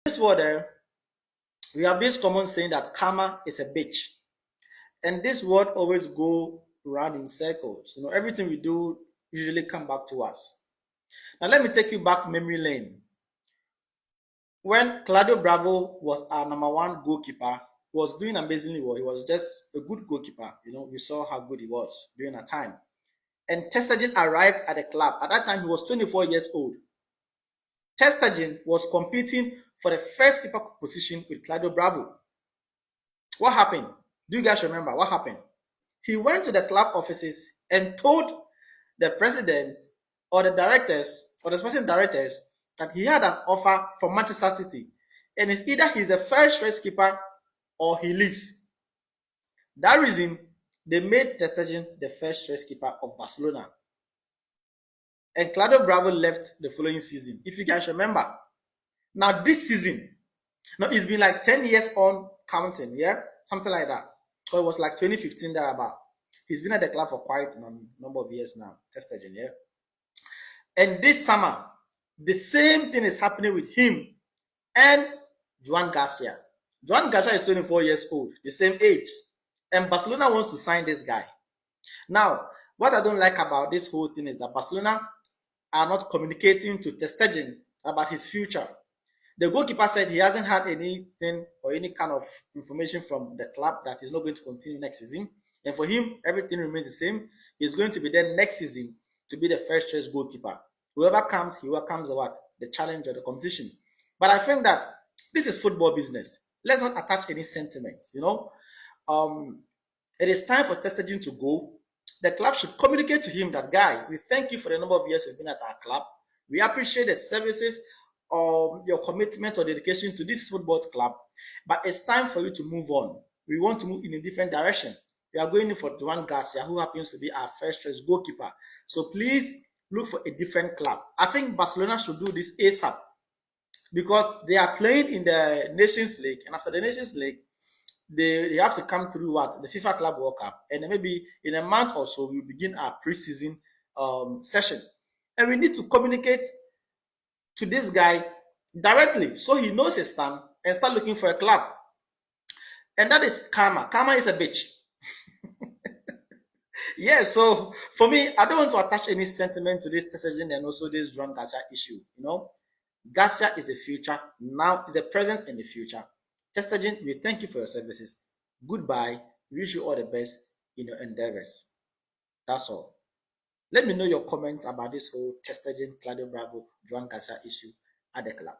this world, we have this common saying that karma is a bitch. And this word always go around in circles. Everything we do usually come back to us. Now let me take you back memory lane. When Claudio Bravo was our #1 goalkeeper, he was doing amazingly well. He was just a good goalkeeper. We saw how good he was during that time. And Stegen arrived at the club. At that time, he was 24 years old. Stegen was competing for the first keeper position with Claudio Bravo. What happened? Do you guys remember what happened? He went to the club offices and told the president or the directors or the sporting directors that he had an offer from Manchester City, and it's either he's the first choice keeper or he leaves. That reason, they made Ter Stegen the first choice keeper of Barcelona. And Claudio Bravo left the following season, if you guys remember. Now this season, it's been like 10 years on counting, yeah? Something like that. So it was like 2015 thereabout. He's been at the club for quite a number of years now, Ter Stegen, yeah? And this summer, the same thing is happening with him and Joan Garcia. Joan Garcia is 24 years old, the same age. And Barcelona wants to sign this guy. Now, what I don't like about this whole thing is that Barcelona are not communicating to Ter Stegen about his future. The goalkeeper said he hasn't had anything or any kind of information from the club that he's not going to continue next season. And for him, everything remains the same. He's going to be there next season to be the first choice goalkeeper. Whoever comes, he welcomes the challenge or the competition. But I think that this is football business. Let's not attach any sentiments, It is time for Ter Stegen to go. The club should communicate to him that, guy, we thank you for the number of years you've been at our club. We appreciate the services of your commitment or dedication to this football club, but it's time for you to move on. We want to move in a different direction. We are going in for Joan Garcia, who happens to be our first choice goalkeeper. So please look for a different club. I think Barcelona should do this ASAP because they are playing in the Nations League, and after the Nations League, they have to come through the FIFA Club World Cup, and then maybe in a month or so we'll begin our preseason session, and we need to communicate to this guy directly so he knows his stand and start looking for a club. And that is karma. Karma is a bitch. Yeah, so for me, I don't want to attach any sentiment to this decision and also this Joan Garcia issue. Garcia is the future, now is the present and the future. Ter Stegen, we thank you for your services. Goodbye. We wish you all the best in your endeavors. That's all. Let me know your comments about this whole Ter Stegen, Claudio Bravo, Joan Garcia issue at the club.